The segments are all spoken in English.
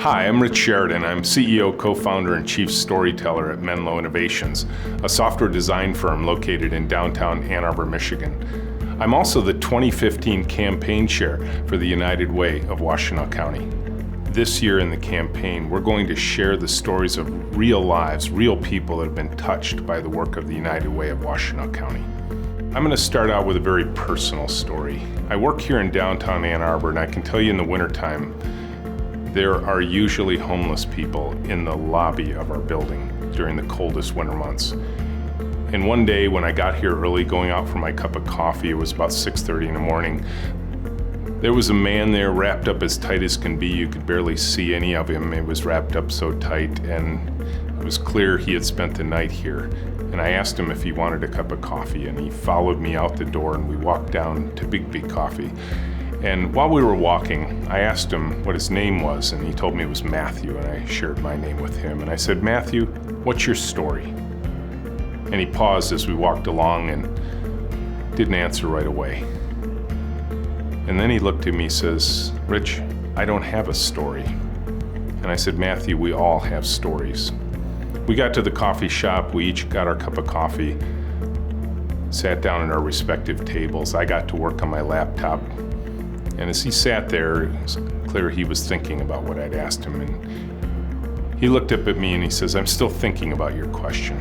Hi, I'm Rich Sheridan. I'm CEO, co-founder, and chief storyteller at Menlo Innovations, a software design firm located in downtown Ann Arbor, Michigan. I'm also the 2015 campaign chair for the United Way of Washtenaw County. This year in the campaign, we're going to share the stories of real lives, real people that have been touched by the work of the United Way of Washtenaw County. I'm going to start out with a very personal story. I work here in downtown Ann Arbor, and I can tell you in the wintertime, there are usually homeless people in the lobby of our building during the coldest winter months. And one day when I got here early, going out for my cup of coffee, it was about 6:30 in the morning, there was a man there wrapped up as tight as can be. You could barely see any of him. It was wrapped up so tight, and it was clear he had spent the night here. And I asked him if he wanted a cup of coffee, and he followed me out the door, and we walked down to Big Coffee. And while we were walking, I asked him what his name was, and he told me it was Matthew, and I shared my name with him. And I said, "Matthew, what's your story?" And he paused as we walked along and didn't answer right away. And then he looked at me and says, "Rich, I don't have a story." And I said, "Matthew, we all have stories." We got to the coffee shop, we each got our cup of coffee, sat down at our respective tables. I got to work on my laptop. And as he sat there, it was clear he was thinking about what I'd asked him. And he looked up at me and he says, "I'm still thinking about your question."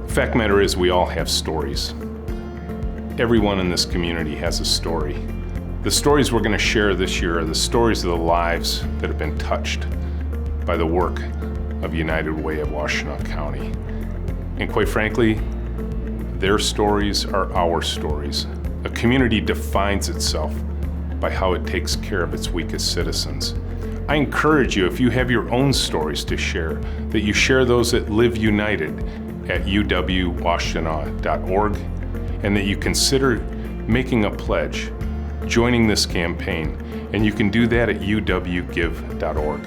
The fact of the matter is, we all have stories. Everyone in this community has a story. The stories we're going to share this year are the stories of the lives that have been touched by the work of United Way of Washtenaw County. And quite frankly, their stories are our stories. A community defines itself by how it takes care of its weakest citizens. I encourage you, if you have your own stories to share, that you share those at Live United at uwwashtenaw.org, and that you consider making a pledge, joining this campaign, and you can do that at uwgive.org.